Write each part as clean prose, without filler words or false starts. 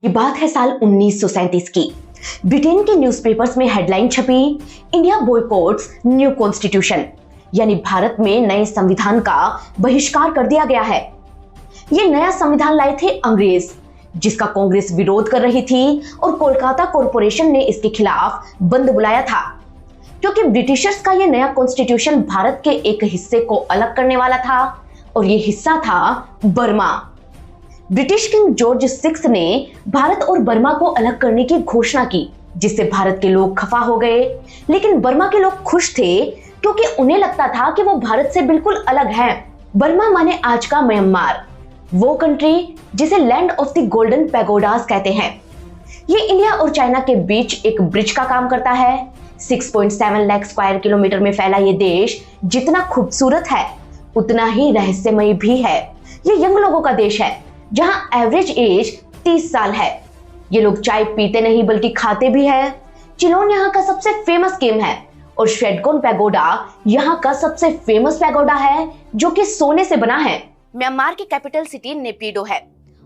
ये बात है साल 1937 की। ब्रिटेन के न्यूज़पेपर्स में हेडलाइन छपी, इंडिया बॉयकॉट्स न्यू कॉन्स्टिट्यूशन, यानी भारत में नए संविधान का बहिष्कार कर दिया गया है। ये नया संविधान लाए थे अंग्रेज, जिसका कांग्रेस विरोध कर रही थी और कोलकाता कॉरपोरेशन ने इसके खिलाफ बंद बुलाया था, क्योंकि ब्रिटिशर्स का ये नया कॉन्स्टिट्यूशन भारत के एक हिस्से को अलग करने वाला था और ये हिस्सा था बर्मा। ब्रिटिश किंग जॉर्ज 6 ने भारत और बर्मा को अलग करने की घोषणा की, जिससे भारत के लोग खफा हो गए, लेकिन बर्मा के लोग खुश थे क्योंकि उन्हें लगता था कि वो भारत से बिल्कुल अलग है। बर्मा माने आज का म्यांमार, वो कंट्री जिसे लैंड ऑफ द गोल्डन पैगोडास कहते हैं। ये इंडिया और चाइना के बीच एक ब्रिज का काम करता है। 6.7 लाख स्क्वायर किलोमीटर में फैला ये देश जितना खूबसूरत है उतना ही रहस्यमयी भी है। ये यंग लोगों का देश है, जहां एवरेज एज 30 साल है। ये लोग चाय पीते नहीं बल्कि खाते भी है। चिलोन यहाँ का सबसे फेमस गेम है और शेडगोन पैगोडा यहाँ का सबसे फेमस पैगोडा है, जो कि सोने से बना है। म्यांमार की कैपिटल सिटी नेपिडो है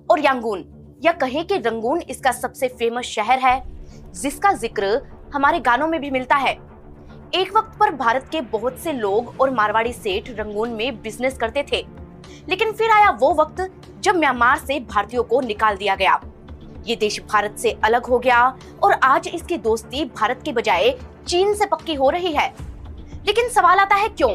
और यांगून या कहें कि रंगून इसका सबसे फेमस शहर है, जिसका जिक्र हमारे गानों में भी मिलता है। एक वक्त पर भारत के बहुत से लोग और मारवाड़ी सेठ रंगून में बिजनेस करते थे, लेकिन फिर आया वो वक्त जब म्यांमार से भारतीयों को निकाल दिया गया। ये देश भारत से अलग हो गया और आज इसकी दोस्ती भारत के बजाय चीन से पक्की हो रही है। लेकिन सवाल आता है क्यों?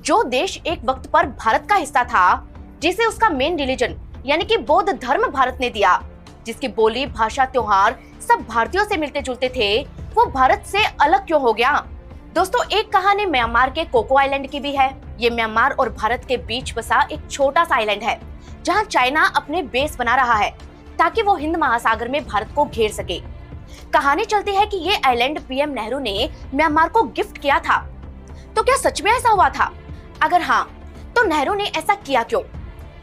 जो देश एक वक्त पर भारत का हिस्सा था, जिसे उसका मेन रिलीजन यानी कि बौद्ध धर्म भारत ने दिया, जिसकी बोली, भाषा, त्योहार सब भारतीयों से मिलते जुलते थे, वो भारत से अलग क्यों हो गया? दोस्तों, एक कहानी म्यांमार के कोको आइलैंड की भी है। ये म्यांमार और भारत के बीच बसा एक छोटा सा आइलैंड है, जहां चाइना अपने बेस बना रहा है ताकि वो हिंद महासागर में भारत को घेर सके। कहानी चलती है कि ये आइलैंड पीएम नेहरू ने म्यांमार को गिफ्ट किया था। तो क्या सच में ऐसा हुआ था? अगर हाँ, तो नेहरू ने ऐसा किया क्यों?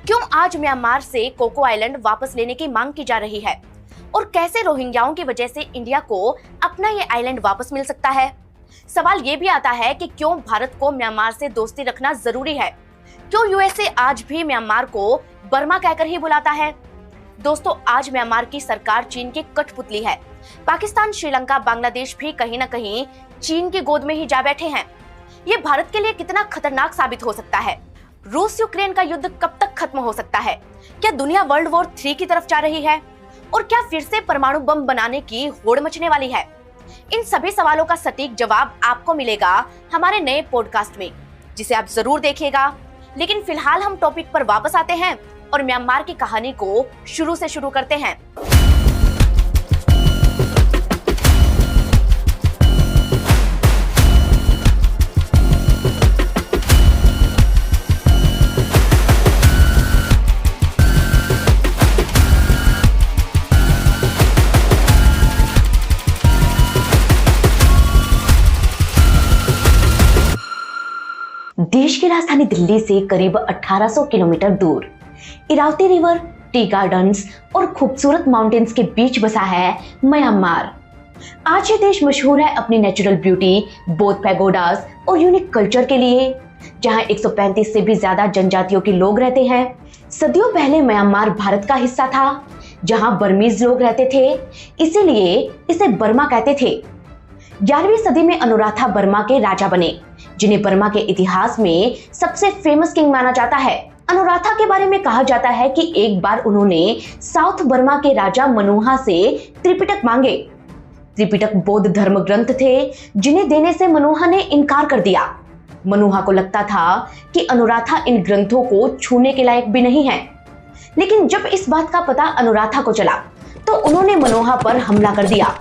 क्यों आज म्यांमार से कोको आइलैंड वापस लेने की मांग की जा रही है? और कैसे रोहिंग्याओं की वजह से इंडिया को अपना ये आइलैंड वापस मिल सकता है? सवाल ये भी आता है कि क्यों भारत को म्यांमार से दोस्ती रखना जरूरी है? क्यों यूएसए आज भी म्यांमार को बर्मा कहकर ही बुलाता है? दोस्तों, आज म्यांमार की सरकार चीन की कठपुतली है। पाकिस्तान, श्रीलंका, बांग्लादेश भी कहीं ना कहीं चीन की गोद में ही जा बैठे हैं। ये भारत के लिए कितना खतरनाक साबित हो सकता है? रूस यूक्रेन का युद्ध कब तक खत्म हो सकता है? क्या दुनिया वर्ल्ड वॉर 3 की तरफ जा रही है? और क्या फिर से परमाणु बम बनाने की होड़ मचने वाली है? इन सभी सवालों का सटीक जवाब आपको मिलेगा हमारे नए पॉडकास्ट में, जिसे आप जरूर देखिएगा। लेकिन फिलहाल हम टॉपिक पर वापस आते हैं और म्यांमार की कहानी को शुरू से शुरू करते हैं। देश की राजधानी दिल्ली से करीब 1800 किलोमीटर दूर इरावती रिवर, टी गार्डन्स और खूबसूरत माउंटेन्स के बीच बसा है म्यांमार। आज ये देश मशहूर है अपनी नेचुरल ब्यूटी, बौद्ध पैगोडास और यूनिक कल्चर के लिए, जहां 135 से भी ज्यादा जनजातियों के लोग रहते हैं। सदियों पहले म्यांमार भारत का हिस्सा था, जहां बर्मीज लोग रहते थे, इसीलिए इसे बर्मा कहते थे। 11वीं सदी में अनुराधा बर्मा के राजा बने, जिन्हें बर्मा के इतिहास में सबसे फेमस किंग माना जाता है। अनुराधा के बारे में कहा जाता है कि एक बार उन्होंने साउथ बर्मा के राजा मनोहा से त्रिपिटक मांगे। त्रिपिटक बौद्ध धर्म ग्रंथ थे, जिन्हें देने से मनोहा ने इनकार कर दिया। मनोहा को लगता था कि अनुराधा इन ग्रंथों को छूने के लायक भी नहीं है, लेकिन जब इस बात का पता अनुराधा को चला तो उन्होंने मनोहा पर हमला कर दिया।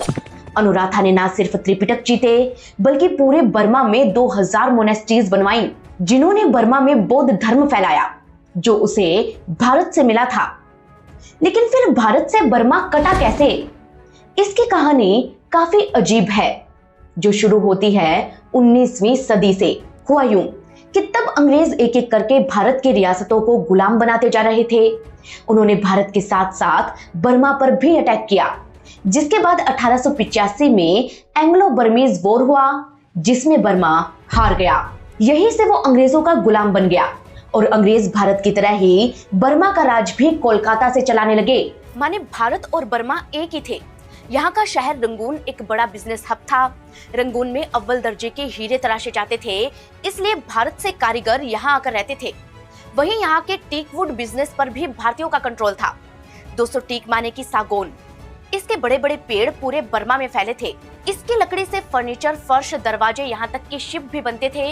अनुराधा ने न सिर्फ त्रिपिटक जीते, बल्कि पूरे बर्मा में 2000 मोनेस्ट्रीज बनवाई, जिन्होंने बर्मा में बौद्ध धर्म फैलाया, जो उसे भारत से मिला था। लेकिन फिर भारत से बर्मा कटा कैसे? इसकी कहानी काफी अजीब है, जो शुरू होती है 19वीं सदी से। हुआ यूं कि तब अंग्रेज एक एक करके भारत की रियासतों को गुलाम बनाते जा रहे थे। उन्होंने भारत के साथ साथ बर्मा पर भी अटैक किया, जिसके बाद 1885 में एंग्लो बर्मीज वॉर हुआ, जिसमें बर्मा हार गया। यहीं से वो अंग्रेजों का गुलाम बन गया और अंग्रेज भारत की तरह ही बर्मा का राज भी कोलकाता से चलाने लगे। माने भारत और बर्मा एक ही थे। यहाँ का शहर रंगून एक बड़ा बिजनेस हब था। रंगून में अव्वल दर्जे के हीरे तराशे जाते थे, इसलिए भारत से कारीगर यहाँ आकर रहते थे। वहीं यहाँ के टीक वुड बिजनेस पर भी भारतीयों का कंट्रोल था। 200 टीक माने की सागौन, इसके बड़े बड़े पेड़ पूरे बर्मा में फैले थे। इसकी लकड़ी से फर्नीचर, फर्श, दरवाजे, यहाँ तक कि शिप भी बनते थे।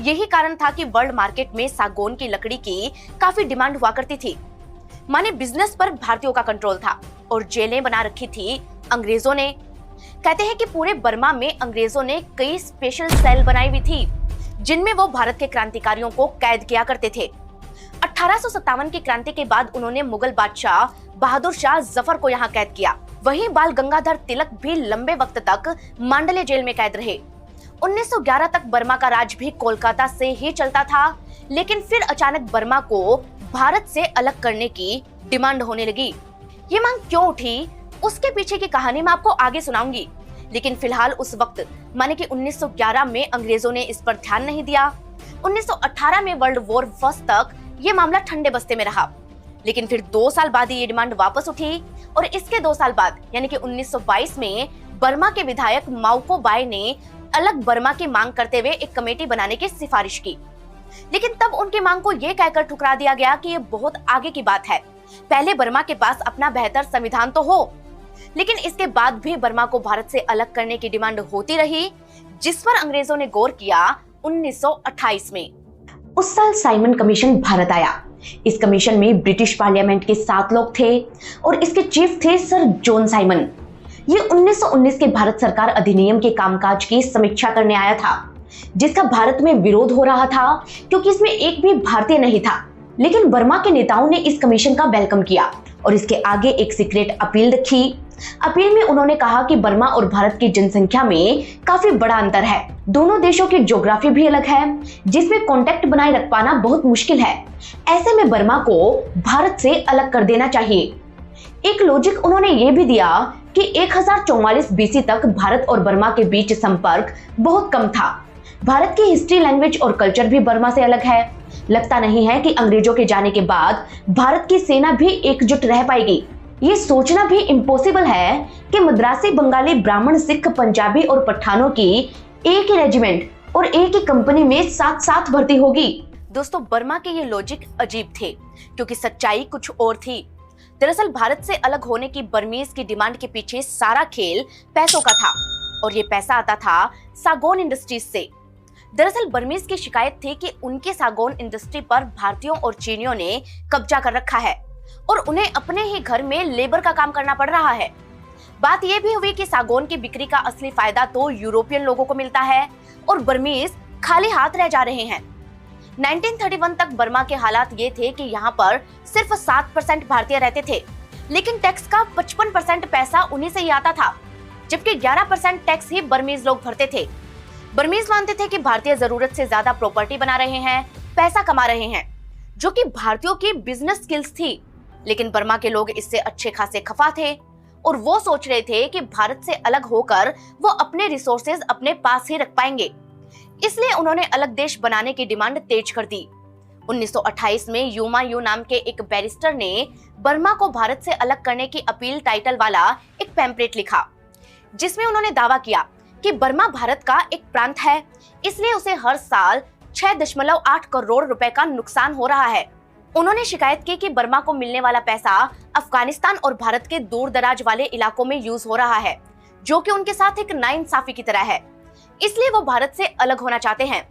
यही कारण था कि वर्ल्ड मार्केट में सागौन की लकड़ी की काफी डिमांड हुआ करती थी। माने बिजनेस पर भारतीयों का कंट्रोल था और जेलें बना रखी थी अंग्रेजों ने। कहते हैं कि पूरे बर्मा में अंग्रेजों ने कई स्पेशल सेल बनाई हुई थी, जिनमें वो भारत के क्रांतिकारियों को कैद किया करते थे। 1857 की क्रांति के बाद उन्होंने मुगल बादशाह बहादुर शाह जफर को यहाँ कैद किया। वहीं बाल गंगाधर तिलक भी लंबे वक्त तक मांडले जेल में कैद रहे। 1911 तक बर्मा का राज भी कोलकाता से ही चलता था, लेकिन फिर अचानक बर्मा को भारत से अलग करने की डिमांड होने लगी। ये मांग क्यों उठी, उसके पीछे की कहानी मैं आपको आगे सुनाऊंगी। लेकिन फिलहाल उस वक्त माने कि 1911 में अंग्रेजों ने इस पर ध्यान नहीं दिया। 1918 में वर्ल्ड वॉर फर्स्ट तक ये मामला ठंडे बस्ते में रहा, लेकिन फिर 2 साल बाद ये डिमांड वापस उठी और इसके 2 साल बाद यानी कि 1922 में बर्मा के विधायक माओको बाय ने अलग बर्मा की मांग करते हुए एक कमेटी बनाने की सिफारिश की। लेकिन तब उनकी मांग को ये कहकर ठुकरा दिया गया कि ये बहुत आगे की बात है, पहले बर्मा के पास अपना बेहतर संविधान तो हो। लेकिन इसके बाद भी बर्मा को भारत से अलग करने की डिमांड होती रही, जिस पर अंग्रेजों ने गौर किया 1928 में। उस साल साइमन कमीशन भारत आया। इस कमीशन में ब्रिटिश पार्लियामेंट के 7 लोग थे और इसके चीफ थे सर जॉन साइमन। ये 1919 के भारत सरकार अधिनियम के कामकाज की समीक्षा करने आया था, जिसका भारत में विरोध हो रहा था क्योंकि इसमें एक भी भारतीय नहीं था। लेकिन बर्मा के नेताओं ने इस कमीशन का वेलकम किया और इसके आगे एक सीक्रेट अपील रखी। अपील में उन्होंने कहा कि बर्मा और भारत की जनसंख्या में काफी बड़ा अंतर है। दोनों देशों की ज्योग्राफी भी अलग है, जिसमें कांटेक्ट बनाए रख पाना बहुत मुश्किल है। ऐसे में बर्मा को भारत से अलग कर देना चाहिए। एक लॉजिक उन्होंने ये भी दिया कि 1044 बीसी तक भारत और बर्मा के बीच संपर्क बहुत कम था। भारत की हिस्ट्री, लैंग्वेज और कल्चर भी बर्मा से अलग है। लगता नहीं है कि अंग्रेजों के जाने के बाद भारत की सेना भी एकजुट रह पाएगी। ये सोचना भी इम्पॉसिबल है कि मद्रासी, बंगाली, ब्राह्मण, सिख, पंजाबी और पठानों की एक ही रेजिमेंट और एक ही कंपनी में साथ साथ भर्ती होगी। दोस्तों, बर्मा के ये लॉजिक अजीब थे क्योंकि सच्चाई कुछ और थी। दरअसल भारत से अलग होने की बर्मीज की डिमांड के पीछे सारा खेल पैसों का था और ये पैसा आता था सागौन इंडस्ट्रीज से। दरअसल बर्मीज की शिकायत थी कि उनके सागौन इंडस्ट्री पर भारतीयों और चीनियों ने कब्जा कर रखा है और उन्हें अपने ही घर में लेबर का काम करना पड़ रहा है। बात यह भी हुई कि सागौन की बिक्री का असली फायदा तो यूरोपियन लोगों को मिलता है और बर्मीज खाली हाथ रह जा रहे हैं। 1931 तक बर्मा के हालात ये थे कि यहाँ पर सिर्फ 7% भारतीय रहते थे, लेकिन टैक्स का 55% पैसा उन्हीं से ही आता था, जबकि 11% टैक्स ही बर्मीज लोग भरते थे। बर्मीज मानते थे कि भारतीय जरूरत से ज्यादा प्रॉपर्टी बना रहे हैं, पैसा कमा रहे हैं, जो कि भारतीयों की बिजनेस स्किल्स थी। लेकिन बर्मा के लोग इससे अच्छे खासे खफा थे और वो सोच रहे थे कि भारत से अलग होकर वो अपने रिसोर्सेज अपने पास ही रख पाएंगे। इसलिए उन्होंने अलग देश बनाने की डिमांड तेज कर दी। 1928 में यूमा यू नाम के एक बैरिस्टर ने बर्मा को भारत से अलग करने की अपील टाइटल वाला एक पैम्पलेट लिखा, जिसमें उन्होंने दावा किया कि बर्मा भारत का एक प्रांत है, इसलिए उसे हर साल 6.8 करोड़ रुपए का नुकसान हो रहा है। उन्होंने शिकायत की कि बर्मा को मिलने वाला पैसा अफगानिस्तान और भारत के दूर दराज वाले इलाकों में यूज हो रहा है, जो कि उनके साथ एक नाइंसाफी की तरह है, इसलिए वो भारत से अलग होना चाहते हैं।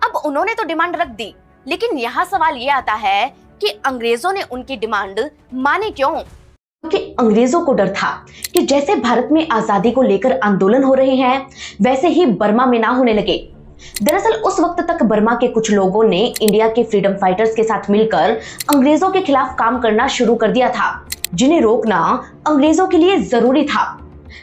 अब उन्होंने तो डिमांड रख दी, लेकिन यहाँ सवाल ये आता है कि अंग्रेजों ने उनकी डिमांड मानी क्यों? क्योंकि अंग्रेजों को डर था कि जैसे भारत में आजादी को लेकर आंदोलन हो रहे हैं, वैसे ही बर्मा में ना होने लगे। दरअसल उस वक्त तक बर्मा के कुछ लोगों ने इंडिया के फ्रीडम फाइटर्स के साथ मिलकर अंग्रेजों के खिलाफ काम करना शुरू कर दिया था, जिन्हें रोकना अंग्रेजों के लिए जरूरी था।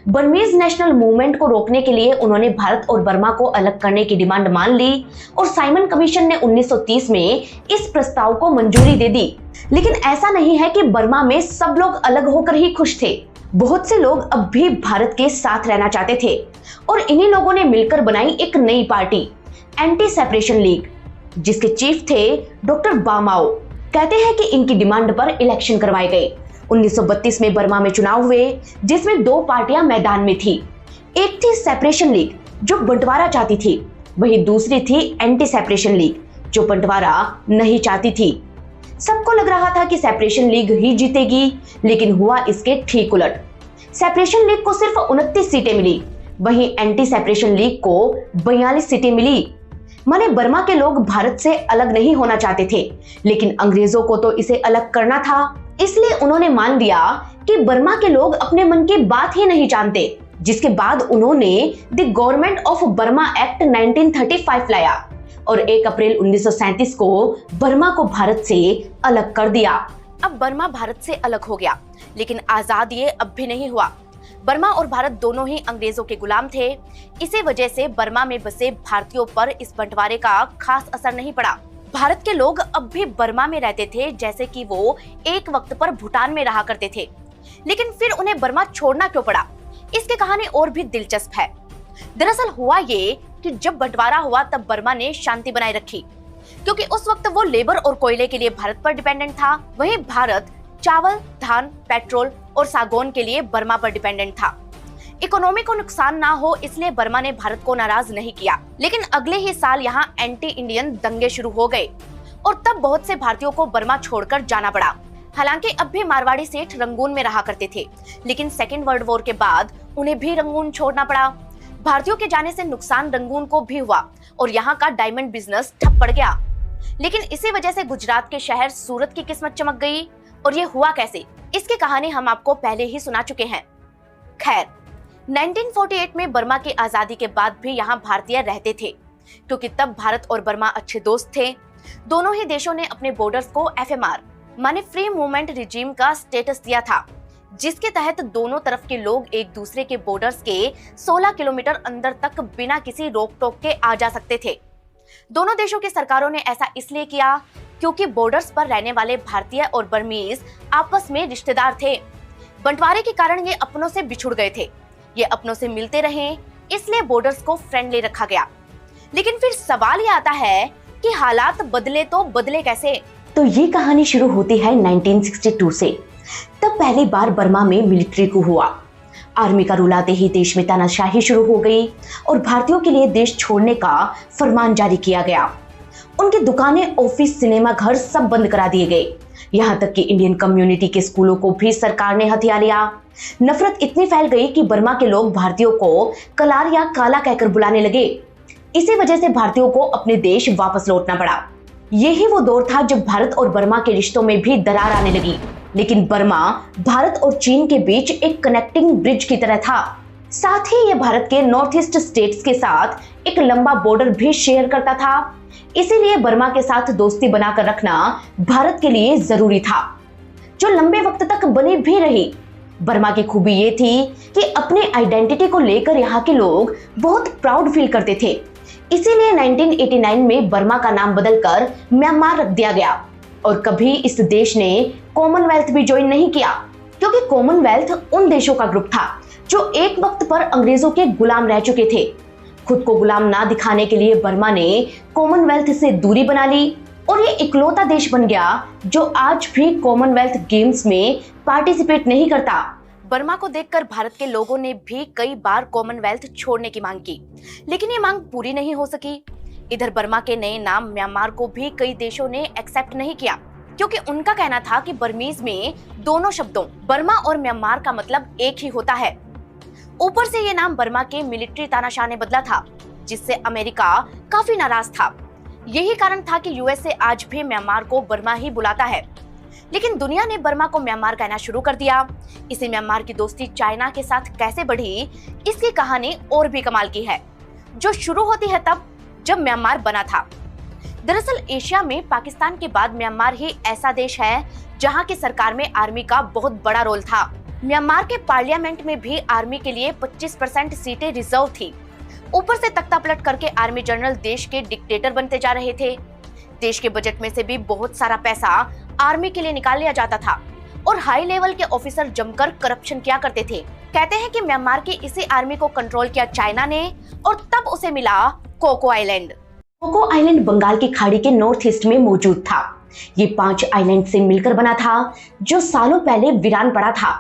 बर्मीज नेशनल मूवमेंट को रोकने के लिए उन्होंने भारत और बर्मा को अलग करने की डिमांड मान ली और साइमन कमीशन ने 1930 में इस प्रस्ताव को मंजूरी दे दी। लेकिन ऐसा नहीं है कि बर्मा में सब लोग अलग होकर ही खुश थे। बहुत से लोग अब भी भारत के साथ रहना चाहते थे और इन्हीं लोगों ने मिलकर बनाई एक नई पार्टी, एंटी सेपरेशन लीग, जिसके चीफ थे डॉक्टर बामाओ। कहते हैं कि इनकी डिमांड पर इलेक्शन करवाए गए 1932 में बर्मा में चुनाव हुए, जिसमें दो पार्टियां मैदान में थी। एक थी सेपरेशन लीग जो बंटवारा चाहती थी, वहीं दूसरी थी एंटी सेपरेशन लीग जो बंटवारा नहीं चाहती थी। सबको लग रहा था कि सेपरेशन लीग ही जीतेगी, लेकिन हुआ इसके ठीक उलट। सेपरेशन लीग को सिर्फ 29 सीटें मिली, वहीं एंटी सेपरेशन लीग को 42 सीटें मिली। माने बर्मा के लोग भारत से अलग नहीं होना चाहते थे, लेकिन अंग्रेजों को तो इसे अलग करना था। इसलिए उन्होंने मान लिया कि बर्मा के लोग अपने मन की बात ही नहीं जानते, जिसके बाद उन्होंने the government of Burma act 1935 लाया और 1 अप्रैल 1937 को बर्मा को भारत से अलग कर दिया। अब बर्मा भारत से अलग हो गया, लेकिन आजाद ये अब भी नहीं हुआ। बर्मा और भारत दोनों ही अंग्रेजों के गुलाम थे। इसी वजह से बर्मा में बसे भारतीयों पर इस बंटवारे का खास असर नहीं पड़ा। भारत के लोग अब भी बर्मा में रहते थे, जैसे कि वो एक वक्त पर भूटान में रहा करते थे। लेकिन फिर उन्हें बर्मा छोड़ना क्यों पड़ा, इसकी कहानी और भी दिलचस्प है। दरअसल हुआ ये कि जब बंटवारा हुआ तब बर्मा ने शांति बनाए रखी, क्योंकि उस वक्त वो लेबर और कोयले के लिए भारत पर डिपेंडेंट था। वहीं भारत चावल, धान, पेट्रोल और सागौन के लिए बर्मा पर डिपेंडेंट था। इकोनॉमी को नुकसान ना हो इसलिए बर्मा ने भारत को नाराज नहीं किया। लेकिन अगले ही साल यहाँ एंटी इंडियन दंगे शुरू हो गए और तब बहुत से भारतीयों को बर्मा छोड़कर जाना पड़ा। हालांकि अब भी मारवाड़ी सेठ रंगून में रहा करते थे, लेकिन सेकेंड वर्ल्ड वॉर के बाद उन्हें भी रंगून छोड़ना पड़ा। भारतीयों के जाने से नुकसान रंगून को भी हुआ और यहाँ का डायमंड बिजनेस ठप पड़ गया। लेकिन इसी वजह से गुजरात के शहर सूरत की किस्मत चमक गई। और ये हुआ कैसे, इसकी कहानी हम आपको पहले ही सुना चुके हैं। खैर, 1948 में बर्मा की आजादी के बाद भी यहाँ भारतीय रहते थे, क्योंकि तब भारत और बर्मा अच्छे दोस्त थे। दोनों ही देशों ने अपने बॉर्डर्स को FMR माने फ्री मूवमेंट रिजीम का स्टेटस दिया था, जिसके तहत दोनों तरफ के लोग एक दूसरे के बॉर्डर्स के 16 किलोमीटर अंदर तक बिना किसी रोक टोक के आ जा सकते थे। दोनों देशों की सरकारों ने ऐसा इसलिए किया क्योंकि बॉर्डर्स पर रहने वाले भारतीय और बर्मीज आपस में रिश्तेदार थे। बंटवारे के कारण ये अपनों से बिछुड़ गए थे। ये अपनों से मिलते रहे, इसलिए बॉर्डर्स को फ्रेंडली रखा गया। लेकिन फिर सवाल ये आता है कि हालात बदले तो बदले कैसे। तो ये कहानी शुरू होती है 1962 से। तब पहली बार बर्मा में मिलिट्री coup हुआ। आर्मी का रूल आते ही देश में तानाशाही शुरू हो गई और भारतीयों के लिए देश छोड़ने का फरमान जारी किया गया। उनकी दुकानें, ऑफिस, सिनेमा घर सब बंद करा दिए गए। यहाँ तक कि इंडियन कम्युनिटी के स्कूलों को भी सरकार ने हथिया लिया। नफरत इतनी फैल गई कि बर्मा के लोग भारतीयों को कलार या काला कहकर बुलाने लगे। इसी वजह से भारतीयों को अपने देश वापस लौटना पड़ा। यही वो दौर था जब भारत और बर्मा के रिश्तों में भी दरार आने लगी। लेकिन बर्मा भारत और चीन के बीच एक कनेक्टिंग ब्रिज की तरह था। साथ ही यह भारत के नॉर्थ ईस्ट स्टेट्स के साथ एक लंबा बॉर्डर भी शेयर करता था। इसीलिए बर्मा के साथ दोस्ती बनाकर रखना भारत के लिए जरूरी था, जो लंबे वक्त तक बनी भी रही। बर्मा की खूबी ये थी कि अपने आइडेंटिटी को लेकर यहाँ के लोग बहुत प्राउड फील करते थे। इसीलिए 1989 में बर्मा का नाम बदलकर म्यांमार रख दिया गया और कभी इस देश ने कॉमनवेल्थ भी ज्वाइन नहीं किया, क्योंकि कॉमनवेल्थ उन देशों का ग्रुप था जो एक वक्त पर अंग्रेजों के गुलाम रह चुके थे। खुद को गुलाम ना दिखाने के लिए बर्मा ने कॉमनवेल्थ से दूरी बना ली और ये इकलौता देश बन गया जो आज भी कॉमनवेल्थ गेम्स में पार्टिसिपेट नहीं करता। बर्मा को देखकर भारत के लोगों ने भी कई बार कॉमनवेल्थ छोड़ने की मांग की, लेकिन ये मांग पूरी नहीं हो सकी। इधर बर्मा के नए नाम म्यांमार को भी कई देशों ने एक्सेप्ट नहीं किया, क्योंकि उनका कहना था कि बर्मीज में दोनों शब्दों बर्मा और म्यांमार का मतलब एक ही होता है। ऊपर से ये नाम बर्मा के मिलिट्री तानाशाह ने बदला था, जिससे अमेरिका काफी नाराज था। यही कारण था कि यूएसए आज भी म्यांमार को बर्मा ही बुलाता है। लेकिन दुनिया ने बर्मा को म्यांमार कहना शुरू कर दिया। इसी म्यांमार की दोस्ती चाइना के साथ कैसे बढ़ी, इसकी कहानी और भी कमाल की है, जो शुरू होती है तब जब म्यांमार बना था। दरअसल एशिया में पाकिस्तान के बाद म्यांमार ही ऐसा देश है जहां की सरकार में आर्मी का बहुत बड़ा रोल था। म्यांमार के पार्लियामेंट में भी आर्मी के लिए 25% सीटें रिजर्व थी। ऊपर से तख्ता पलट करके आर्मी जनरल देश के डिक्टेटर बनते जा रहे थे। देश के बजट में से भी बहुत सारा पैसा आर्मी के लिए निकाल लिया जाता था और हाई लेवल के ऑफिसर जमकर करप्शन किया करते थे। कहते हैं कि म्यांमार की इसी आर्मी को कंट्रोल किया चाइना ने और तब उसे मिला Coco Island. Coco Island Bengal की खाड़ी के नॉर्थ ईस्ट में मौजूद था। ये 5 आइलैंड से मिलकर बना था जो सालों पहले वीरान पड़ा था।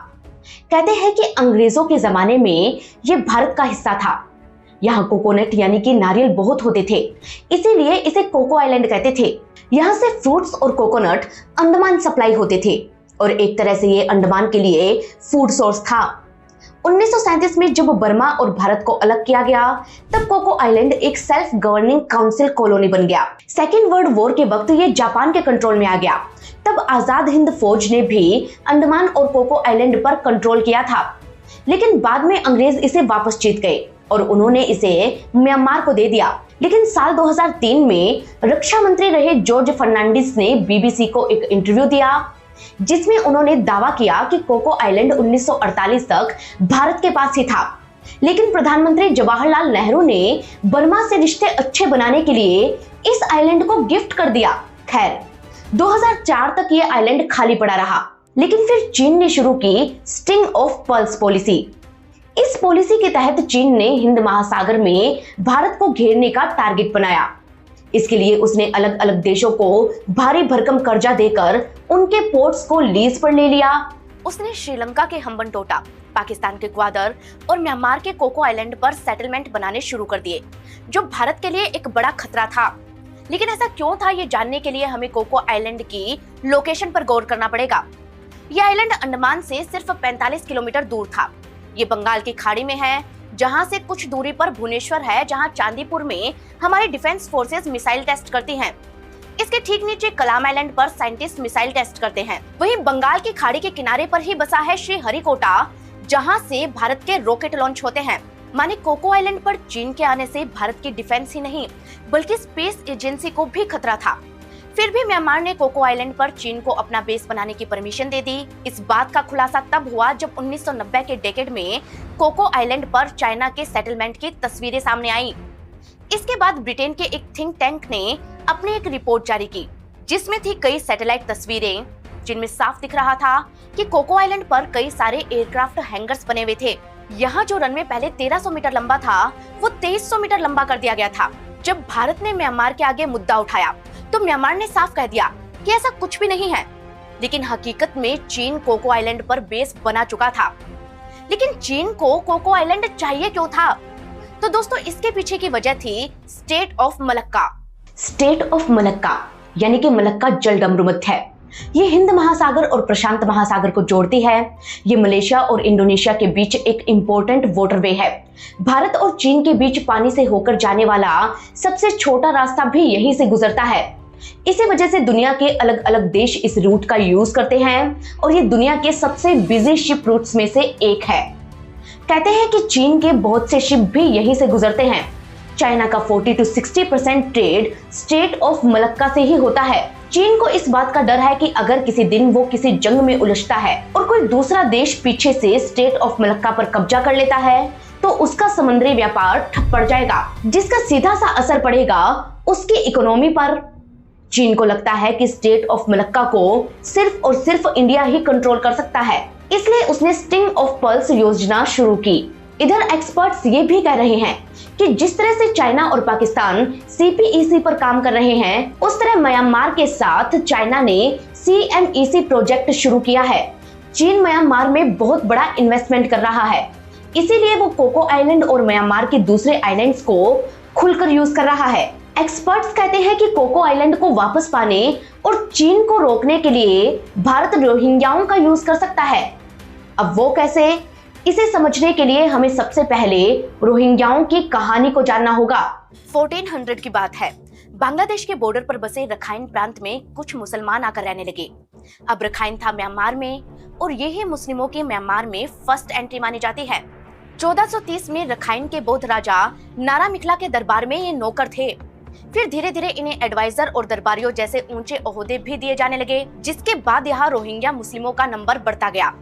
कहते हैं कि अंग्रेजों के जमाने में ये भारत का हिस्सा था। यहाँ कोकोनट यानी कि नारियल बहुत होते थे, इसीलिए इसे कोको आइलैंड कहते थे। यहाँ से फ्रूट्स और कोकोनट अंडमान सप्लाई होते थे और एक तरह से ये अंडमान के लिए फूड सोर्स था। 1937 में जब बर्मा और भारत को अलग किया गया, तब कोको आइलैंड एक सेल्फ गवर्निंग काउंसिल कॉलोनी बन गया। सेकेंड वर्ल्ड वॉर के वक्त ये जापान के कंट्रोल में आ गया। तब आजाद हिंद फौज ने भी अंडमान और कोको आइलैंड पर कंट्रोल किया था, लेकिन बाद में अंग्रेज इसे वापस जीत गए और उन्होंने इसे म्यांमार को दे दिया। लेकिन साल 2003 में रक्षा मंत्री रहे जॉर्ज फर्नांडिस ने बीबीसी को एक इंटरव्यू दिया, जिसमें उन्होंने दावा किया कि कोको आइलैंड 1948 तक भारत के पास ही था। लेकिन प्रधानमंत्री जवाहरलाल नेहरू ने बर्मा से रिश्ते अच्छे बनाने के लिए इस आइलैंड को गिफ्ट कर दिया। खैर, 2004 तक ये आइलैंड खाली पड़ा रहा, लेकिन फिर चीन ने शुरू की स्टिंग ऑफ पर्ल्स पॉलिसी। इस पॉलिसी के तहत चीन ने हिंद महासागर में भारत को घेरने का टारगेट बनाया। इसके लिए उसने अलग अलग देशों को भारी भरकम कर्जा देकर उनके पोर्ट्स को लीज पर ले लिया। उसने श्रीलंका के हम्बनटोटा, पाकिस्तान के ग्वादर और म्यांमार के कोको आइलैंड पर सेटलमेंट बनाने शुरू कर दिए, जो भारत के लिए एक बड़ा खतरा था। लेकिन ऐसा क्यों था, ये जानने के लिए हमें कोको आइलैंड की लोकेशन पर गौर करना पड़ेगा। यह आइलैंड अंडमान से सिर्फ 45 किलोमीटर दूर था। ये बंगाल की खाड़ी में है, जहां से कुछ दूरी पर भुवनेश्वर है, जहां चांदीपुर में हमारी डिफेंस फोर्सेस मिसाइल टेस्ट करती हैं। इसके ठीक नीचे कलाम आइलैंड पर साइंटिस्ट मिसाइल टेस्ट करते हैं। वहीं बंगाल की खाड़ी के किनारे पर ही बसा है श्री हरिकोटा, जहां से भारत के रॉकेट लॉन्च होते हैं। माने कोको आइलैंड पर चीन के आने से भारत की डिफेंस ही नहीं, बल्कि स्पेस एजेंसी को भी खतरा था। फिर भी म्यांमार ने कोको आइलैंड पर चीन को अपना बेस बनाने की परमिशन दे दी। इस बात का खुलासा तब हुआ जब 1990 के डेकेड में कोको आइलैंड पर चाइना के सेटलमेंट की तस्वीरें सामने आई। इसके बाद ब्रिटेन के एक थिंक टैंक ने अपनी एक रिपोर्ट जारी की, जिसमें थी कई सैटेलाइट तस्वीरें, जिनमें साफ दिख रहा था कि कोको आइलैंड पर कई सारे एयरक्राफ्ट हैंगर्स बने हुए थे। यहाँ जो रनवे पहले 1300 मीटर लंबा था, वो 2300 मीटर लंबा कर दिया गया था। जब भारत ने म्यांमार के आगे मुद्दा उठाया, तो म्यांमार ने साफ कह दिया कि ऐसा कुछ भी नहीं है। लेकिन हकीकत में चीन कोको आइलैंड पर बेस बना चुका था। लेकिन चीन को कोको आइलैंड चाहिए क्यों था? तो दोस्तों, इसके पीछे की वजह थी state of Malacca. State of Malacca यानी कि मलक्का जलडमरूमत है। ये हिंद महासागर और प्रशांत महासागर को जोड़ती है। ये मलेशिया और इंडोनेशिया के बीच एक इम्पोर्टेंट वाटरवे है। भारत और चीन के बीच पानी से होकर जाने वाला सबसे छोटा रास्ता भी यहीं से गुजरता है। इसी वजह से दुनिया के अलग अलग देश इस रूट का यूज करते हैं और ये दुनिया के सबसे बिजी शिप रूट्स में से एक है। कहते हैं कि चीन के बहुत से शिप भी यहीं से गुजरते हैं। चाइना का 40 to 60% trade state of Malacca से ही होता है। चीन को इस बात का डर है कि अगर किसी दिन वो किसी जंग में उलझता है और कोई दूसरा देश पीछे से स्टेट ऑफ मलक्का पर कब्जा कर लेता है, तो उसका समुद्री व्यापार ठप पड़ जाएगा, जिसका सीधा सा असर पड़ेगा उसकी इकोनॉमी पर। चीन को लगता है कि स्टेट ऑफ मलक्का को सिर्फ और सिर्फ इंडिया ही कंट्रोल कर सकता है, इसलिए उसने स्टिंग ऑफ पर्ल्स योजना शुरू की। इधर एक्सपर्ट्स ये भी कह रहे हैं कि जिस तरह से चाइना और पाकिस्तान CPEC पर काम कर रहे हैं, उस तरह म्यांमार के साथ चाइना ने CMEC प्रोजेक्ट शुरू किया है। चीन म्यांमार में बहुत बड़ा इन्वेस्टमेंट कर रहा है, इसीलिए वो कोको आइलैंड और म्यांमार के दूसरे आइलैंड्स को खुलकर यूज कर रहा है। एक्सपर्ट्स कहते हैं कि कोको आइलैंड को वापस पाने और चीन को रोकने के लिए भारत रोहिंग्याओं का यूज कर सकता है। अब वो कैसे, इसे समझने के लिए हमें सबसे पहले रोहिंग्याओं की कहानी को जानना होगा। 1400 की बात है। बांग्लादेश के बॉर्डर पर बसे रखाइन प्रांत में कुछ मुसलमान आकर रहने लगे। अब रखाइन था म्यांमार में और यही मुस्लिमों की म्यांमार में फर्स्ट एंट्री मानी जाती है। 1430 में रखाइन के बौद्ध राजा नारा मिखला के दरबार में ये नौकर थे। फिर धीरे धीरे इन्हें एडवाइजर और दरबारियों जैसे ऊंचे ओहदे भी दिए जाने लगे, जिसके बाद यहाँ रोहिंग्या मुस्लिमों का नंबर बढ़ता गया।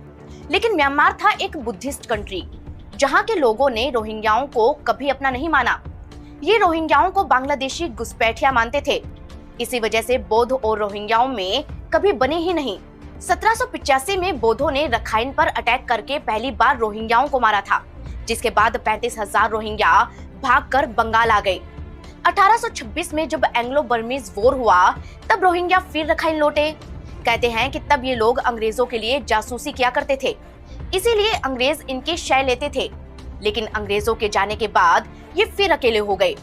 लेकिन म्यांमार था एक बुद्धिस्ट कंट्री, जहाँ के लोगों ने रोहिंग्याओं को कभी अपना नहीं माना। ये रोहिंग्याओं को बांग्लादेशी घुसपैठिया मानते थे। इसी वजह से बौद्ध और रोहिंग्याओं में कभी बने ही नहीं। 1785 में बौद्धों ने रखाइन पर अटैक करके पहली बार रोहिंग्याओं को मारा था, जिसके बाद 35,000 रोहिंग्या भागकर बंगाल आ गए। 1826 में जब एंग्लो बर्मीज वॉर हुआ तब रोहिंग्या फिर रखाइन लौटे। कहते हैं कि तब ये लोग अंग्रेजों के लिए जासूसी किया करते थे, इसीलिए अंग्रेज इनकी शय लेते थे। लेकिन अंग्रेजों के जाने के बाद ये फिर अकेले हो गए।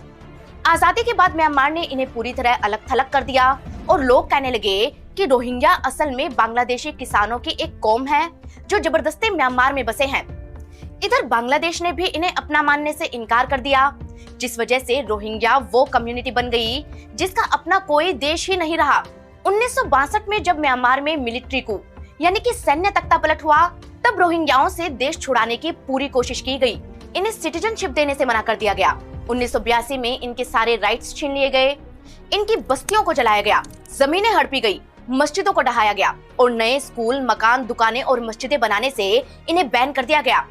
आजादी के बाद म्यांमार ने इन्हें पूरी तरह अलग थलग कर दिया और लोग कहने लगे कि रोहिंग्या असल में बांग्लादेशी किसानों की एक कौम है जो जबरदस्ती म्यांमार में बसे हैं। इधर बांग्लादेश ने भी इन्हें अपना मानने से इनकार कर दिया, जिस वजह से रोहिंग्या वो कम्युनिटी बन गई जिसका अपना कोई देश ही नहीं रहा। 1962 में जब म्यांमार में मिलिट्री कू यानी कि सैन्य तख्तापलट हुआ तब रोहिंग्याओं से देश छुड़ाने की पूरी कोशिश की गई। इन्हें सिटीजनशिप देने से मना कर दिया गया। 1982 में इनके सारे राइट्स छीन लिए गए, इनकी बस्तियों को जलाया गया, जमीनें हड़पी गई, मस्जिदों को ढहाया गया और नए स्कूल, मकान, दुकानें और मस्जिदें बनाने से इन्हें बैन कर दिया गया।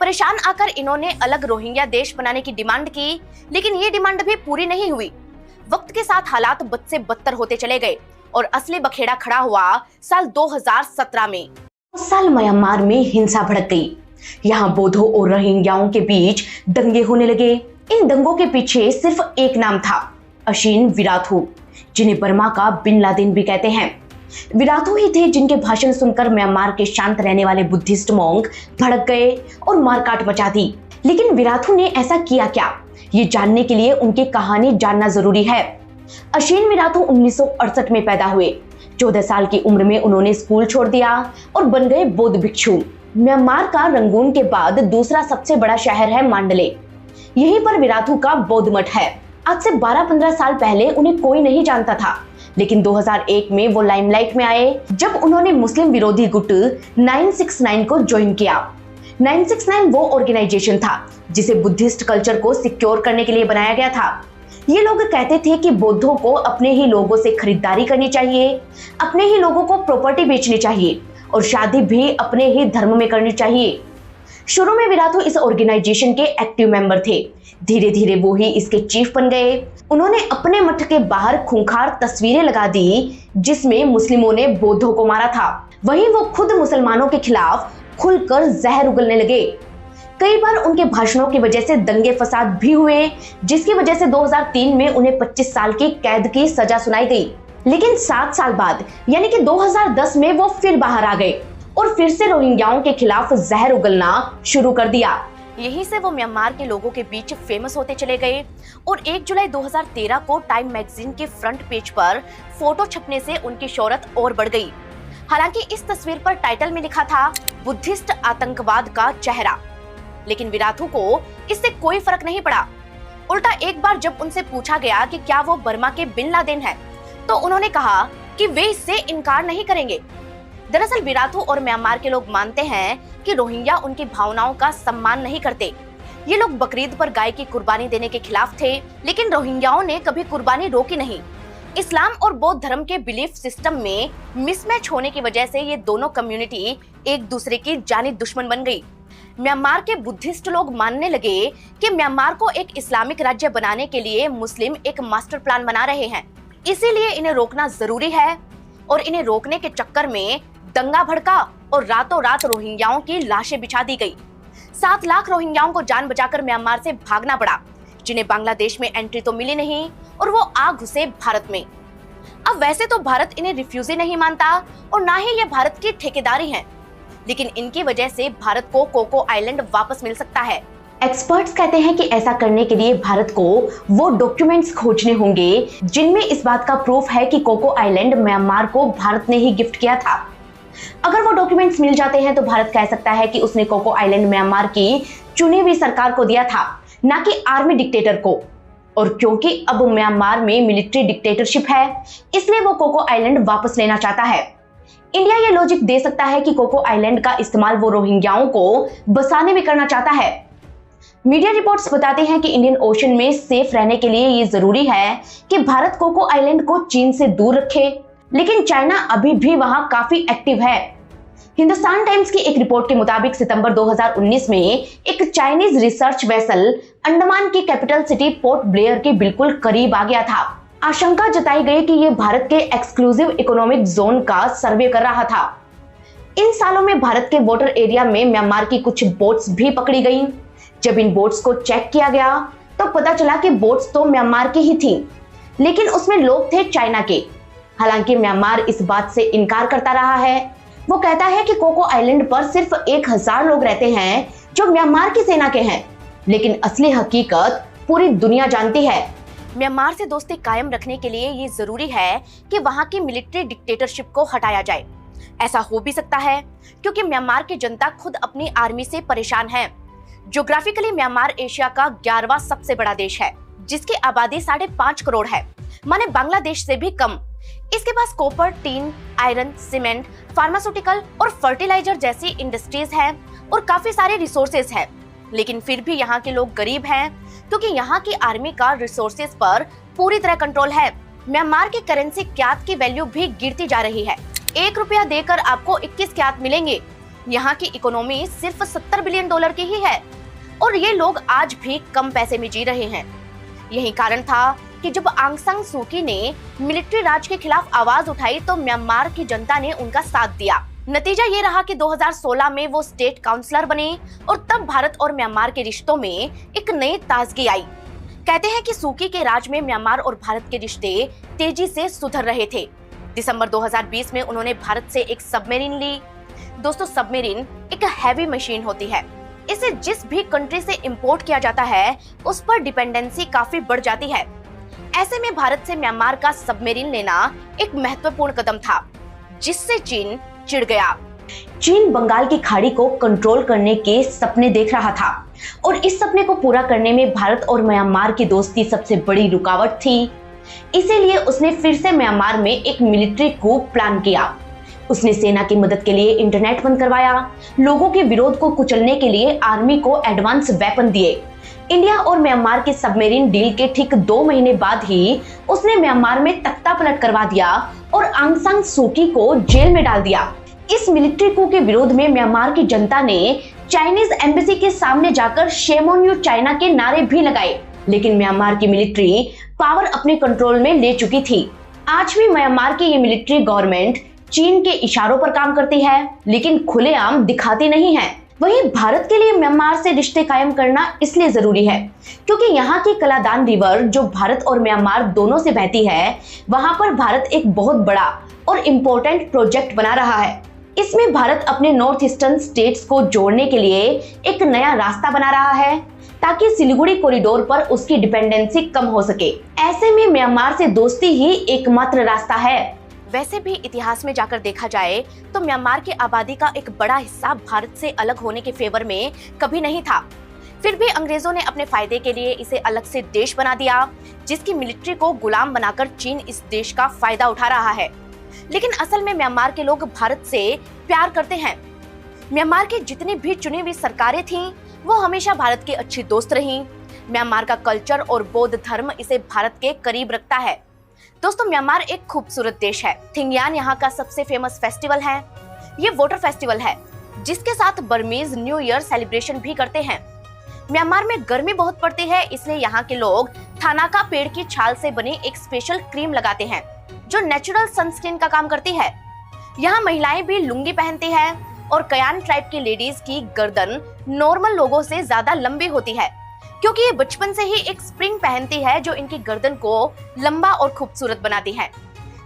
परेशान आकर इन्होंने अलग रोहिंग्या देश बनाने की डिमांड की, लेकिन ये डिमांड भी पूरी नहीं हुई। वक्त के साथ हालात बद से बदतर होते चले गए और असली बखेड़ा खड़ा हुआ साल 2017 में। उस साल म्यांमार में हिंसा भड़क गई। यहाँ बौद्धों और रोहिंग्याओं के बीच दंगे होने लगे। इन दंगों के पीछे सिर्फ एक नाम था, अशीन विराथू, जिन्हें बर्मा का बिन लादेन भी कहते हैं। विराथू ही थे जिनके भाषण सुनकर म्यांमार के शांत रहने वाले बुद्धिस्ट मॉन्क भड़क गए और मारकाट मचा दी। लेकिन विराथू ने ऐसा किया क्या, ये जानने के लिए उनकी कहानी जानना जरूरी है। अशीन विराथू 1968 में पैदा हुए। 14 साल की उम्र में उन्होंने स्कूल छोड़ दिया और बन गए बौद्ध भिक्षु। म्यांमार का रंगून के बाद दूसरा सबसे बड़ा शहर है मांडले। यहीं पर विराथू का बौद्ध मठ है। आज से 12-15 साल पहले उन्हें कोई नहीं जानता था, लेकिन 2001 में वो लाइमलाइट में आए जब उन्होंने मुस्लिम विरोधी गुट 969 को ज्वाइन किया। 969 वो ऑर्गेनाइजेशन था जिसे बुद्धिस्ट कल्चर को सिक्योर करने के लिए बनाया गया था। ये लोग कहते थे कि बौद्धों को अपने ही लोगों से खरीदारी करनी चाहिए, अपने ही लोगों को प्रॉपर्टी बेचनी चाहिए और शादी भी अपने ही धर्म में करनी चाहिए। शुरू में विराथू इस ऑर्गेनाइजेशन के एक्टिव मेंबर थे। धीरे धीरे वो ही इसके चीफ बन गए। उन्होंने अपने मठ के बाहर खूंखार तस्वीरें लगा दी जिसमें मुस्लिमों ने बौद्धों को मारा था। वहीं वो खुद मुसलमानों के खिलाफ खुलकर जहर उगलने लगे। कई बार उनके भाषणों की वजह से दंगे फसाद भी हुए, जिसकी वजह से 2003 में उन्हें 25 साल की कैद की सजा सुनाई गई। लेकिन 7 साल बाद यानी कि 2010 में वो फिर बाहर आ गए और फिर से रोहिंग्याओं के खिलाफ जहर उगलना शुरू कर दिया। यहीं से वो म्यांमार के लोगों के बीच फेमस होते चले गए और 1 जुलाई 2013 को टाइम मैगजीन के फ्रंट पेज पर फोटो छपने से उनकी शोहरत और बढ़ गई। हालांकि इस तस्वीर पर टाइटल में लिखा था बुद्धिस्ट आतंकवाद का चेहरा, लेकिन विराथू को इससे कोई फर्क नहीं पड़ा। उल्टा एक बार जब उनसे पूछा गया कि क्या वो बर्मा के बिन लादेन हैं, तो उन्होंने कहा कि वे इससे इनकार नहीं करेंगे। दरअसल विराथू और म्यांमार के लोग मानते हैं कि रोहिंग्या उनकी भावनाओं का सम्मान नहीं करते। ये लोग बकरीद पर गाय की कुर्बानी देने के खिलाफ थे, लेकिन रोहिंग्याओं ने कभी कुर्बानी रोकी नहीं। इस्लाम और बौद्ध धर्म के बिलीफ सिस्टम में मिसमैच होने की वजह से ये दोनों कम्युनिटी एक दूसरे की जानी दुश्मन बन गई। म्यांमार के बुद्धिस्ट लोग मानने लगे कि म्यांमार को एक इस्लामिक राज्य बनाने के लिए मुस्लिम एक मास्टर प्लान बना रहे हैं, इसीलिए इन्हें रोकना जरूरी है। और इन्हें रोकने के चक्कर में दंगा भड़का और रातों रात रोहिंग्याओं की लाशें बिछा दी गई। 7 लाख रोहिंग्याओं को जान बचाकर म्यांमार से भागना पड़ा, जिन्हें बांग्लादेश में एंट्री तो मिली नहीं और वो आ घुसे भारत में। अब वैसे तो भारत इन्हें रिफ्यूजी नहीं मानता और ना ही ये भारत की ठेकेदारी है, लेकिन इनकी वजह से भारत को कोको आइलैंड वापस मिल सकता है। एक्सपर्ट्स कहते हैं कि ऐसा करने के लिए भारत को वो डॉक्यूमेंट्स खोजने होंगे जिनमें इस बात का प्रूफ है कि कोको आइलैंड म्यांमार को भारत ने ही गिफ्ट किया था। अगर वो डॉक्यूमेंट्स मिल जाते हैं तो भारत कह सकता है कि उसने कोको आइलैंड म्यांमार की चुनी हुई सरकार को दिया था, ना कि आर्मी डिक्टेटर को। और क्योंकि अब म्यांमार में मिलिट्री डिक्टेटरशिप है, इसलिए वो कोको आइलैंड वापस लेना चाहता है। इंडिया ये लॉजिक दे सकता है कि कोको आइलैंड का इस्तेमाल वो रोहिंग्याओं को बसाने में करना चाहता है। मीडिया रिपोर्ट्स बताते हैं कि इंडियन ओशन में सेफ रहने के लिए ये जरूरी है कि भारत कोको आइलैंड को चीन से दूर रखे, लेकिन चाइना अभी भी वहां काफी एक्टिव है। हिंदुस्तान टाइम्स की एक रिपोर्ट के मुताबिक सितंबर 2019 में एक चाइनीज रिसर्च वेसल अंडमान की कैपिटल सिटी पोर्ट ब्लेयर के बिल्कुल करीब आ गया था। आशंका जताई गई कि यह भारत के एक्सक्लूसिव इकोनॉमिक जोन का सर्वे कर रहा था। इन सालों में भारत के वाटर एरिया में म्यांमार की कुछ बोट्स भी पकड़ी गईं। जब इन बोट्स को चेक किया गया तो पता चला कि बोट्स तो म्यांमार की ही थी, लेकिन उसमें लोग थे चाइना के। हालांकि म्यांमार इस बात से इनकार करता रहा है। वो कहता है कि कोको आइलैंड पर सिर्फ 1000 लोग रहते हैं जो म्यांमार की सेना के हैं, लेकिन असली हकीकत पूरी दुनिया जानती है। म्यांमार से दोस्ती कायम रखने के लिए ये जरूरी है कि वहाँ की मिलिट्री डिक्टेटरशिप को हटाया जाए। ऐसा हो भी सकता है क्योंकि म्यांमार की जनता खुद अपनी आर्मी से परेशान है। ज्योग्राफिकली म्यांमार एशिया का 11वां सबसे बड़ा देश है, जिसकी आबादी 5.5 करोड़ है, माने बांग्लादेश से भी कम। इसके पास copper, tin, iron, cement, pharmaceutical और फर्टिलाइजर जैसी इंडस्ट्रीज हैं और काफी सारे रिसोर्सेज हैं। लेकिन फिर भी यहाँ के लोग गरीब हैं क्योंकि यहाँ की आर्मी का रिसोर्सेज पर पूरी तरह कंट्रोल है। म्यांमार की करेंसी क्यात की वैल्यू भी गिरती जा रही है। 1 रुपया देकर आपको 21 क्यात मिलेंगे। यहाँ की इकोनॉमी सिर्फ $70 बिलियन की ही है और ये लोग आज भी कम पैसे में जी रहे हैं। यही कारण था कि जब आंग सान सू की ने मिलिट्री राज के खिलाफ आवाज उठाई तो म्यांमार की जनता ने उनका साथ दिया। नतीजा ये रहा कि 2016 में वो स्टेट काउंसलर बने और तब भारत और म्यांमार के रिश्तों में एक नई ताजगी आई। कहते हैं कि सूकी के राज में म्यांमार और भारत के रिश्ते तेजी से सुधर रहे थे। दिसंबर 2020 में उन्होंने भारत से एक सबमरीन ली। दोस्तों, सबमरीन एक हैवी मशीन होती है। इसे जिस भी कंट्री से इंपोर्ट किया जाता है उस पर डिपेंडेंसी काफी बढ़ जाती है। ऐसे में भारत से म्यांमार का सबमरीन लेना एक महत्वपूर्ण कदम था, जिससे चीन चिढ़ गया। चीन बंगाल की खाड़ी को कंट्रोल करने के सपने देख रहा था और इस सपने को पूरा करने में भारत और म्यांमार की दोस्ती सबसे बड़ी रुकावट थी। इसीलिए उसने फिर से म्यांमार में एक मिलिट्री कूप प्लान किया। उसने सेना की मदद के लिए इंटरनेट बंद करवाया, लोगों के विरोध को कुचलने के लिए आर्मी को एडवांस वेपन दिए। इंडिया और म्यांमार के सबमरीन डील के ठीक 2 महीने बाद ही उसने म्यांमार में तख्ता पलट करवा दिया और आंग सान सू की को जेल में डाल दिया। इस मिलिट्री कू के विरोध में म्यांमार की जनता ने चाइनीज एम्बेसी के सामने जाकर शेम ऑन यू चाइना के नारे भी लगाए, लेकिन म्यांमार की मिलिट्री पावर अपने कंट्रोल में ले चुकी थी। आज भी म्यांमार की ये मिलिट्री गवर्नमेंट चीन के इशारों पर काम करती है, लेकिन खुलेआम दिखाती नहीं है। वहीं भारत के लिए म्यांमार से रिश्ते कायम करना इसलिए जरूरी है क्योंकि यहाँ की कलादान रिवर जो भारत और म्यांमार दोनों से बहती है, वहां पर भारत एक बहुत बड़ा और इम्पोर्टेंट प्रोजेक्ट बना रहा है। इसमें भारत अपने नॉर्थ ईस्टर्न स्टेट्स को जोड़ने के लिए एक नया रास्ता बना रहा है ताकि सिलीगुड़ी कॉरिडोर पर उसकी डिपेंडेंसी कम हो सके। ऐसे में म्यांमार से दोस्ती ही एकमात्र रास्ता है। वैसे भी इतिहास में जाकर देखा जाए तो म्यांमार की आबादी का एक बड़ा हिस्सा भारत से अलग होने के फेवर में कभी नहीं था। फिर भी अंग्रेजों ने अपने फायदे के लिए इसे अलग से देश बना दिया, जिसकी मिलिट्री को गुलाम बनाकर चीन इस देश का फायदा उठा रहा है। लेकिन असल में म्यांमार के लोग भारत से प्यार करते हैं। म्यांमार की जितनी भी चुनी हुई सरकारें थीं, वो हमेशा भारत की अच्छी दोस्त रहीं। म्यांमार का कल्चर और बौद्ध धर्म इसे भारत के करीब रखता है। दोस्तों, म्यांमार एक खूबसूरत देश है। थिंगयान यहाँ का सबसे फेमस फेस्टिवल है। ये वाटर फेस्टिवल है जिसके साथ बर्मीज न्यू ईयर सेलिब्रेशन भी करते हैं। म्यांमार में गर्मी बहुत पड़ती है, इसलिए यहाँ के लोग थानाका पेड़ की छाल से बनी एक स्पेशल क्रीम लगाते हैं जो नेचुरल सनस्क्रीन का काम करती है। यहाँ महिलाएं भी लुंगी पहनती है और कयान ट्राइब की लेडीज की गर्दन नॉर्मल लोगों से ज्यादा लंबी होती है क्योंकि ये बचपन से ही एक स्प्रिंग पहनती है जो इनकी गर्दन को लंबा और खूबसूरत बनाती है।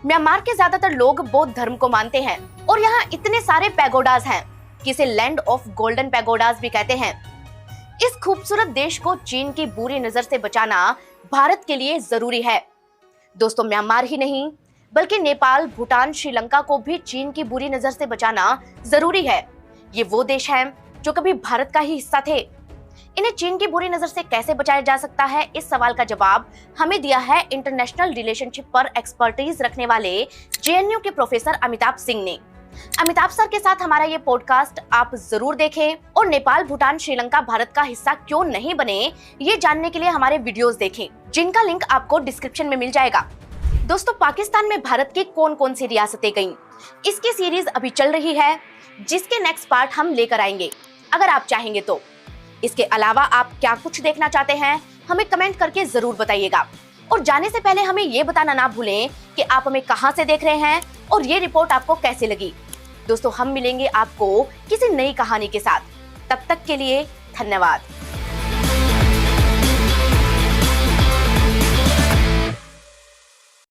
म्यांमार के ज्यादातर लोग बौद्ध धर्म को मानते हैं और यहाँ इतने सारे पैगोडाज हैं कि इसे लैंड ऑफ गोल्डन पैगोडाज भी कहते हैं। इस खूबसूरत देश को चीन की बुरी नजर से बचाना भारत के लिए जरूरी है। दोस्तों, म्यांमार ही नहीं बल्कि नेपाल, भूटान, श्रीलंका को भी चीन की बुरी नजर से बचाना जरूरी है। ये वो देश हैं जो कभी भारत का ही हिस्सा थे। इन्हें चीन की बुरी नजर से कैसे बचाया जा सकता है, इस सवाल का जवाब हमें दिया है इंटरनेशनल रिलेशनशिप पर एक्सपर्टीज रखने वाले जेएनयू के प्रोफेसर अमिताभ सिंह ने। अमिताभ सर के साथ हमारा ये पॉडकास्ट आप जरूर देखें और नेपाल, भूटान, श्रीलंका भारत का हिस्सा क्यों नहीं बने, ये जानने के लिए हमारे वीडियोस देखें, जिनका लिंक आपको डिस्क्रिप्शन में मिल जाएगा। दोस्तों, पाकिस्तान में भारत की कौन कौन सी रियासतें गईं, इसकी सीरीज अभी चल रही है, जिसके नेक्स्ट पार्ट हम लेकर आएंगे अगर आप चाहेंगे तो। इसके अलावा आप क्या कुछ देखना चाहते हैं, हमें कमेंट करके जरूर बताइएगा। और जाने से पहले हमें ये बताना ना भूलें कि आप हमें कहां से देख रहे हैं और ये रिपोर्ट आपको कैसे लगी। दोस्तों, हम मिलेंगे आपको किसी नई कहानी के साथ। तब तक के लिए धन्यवाद।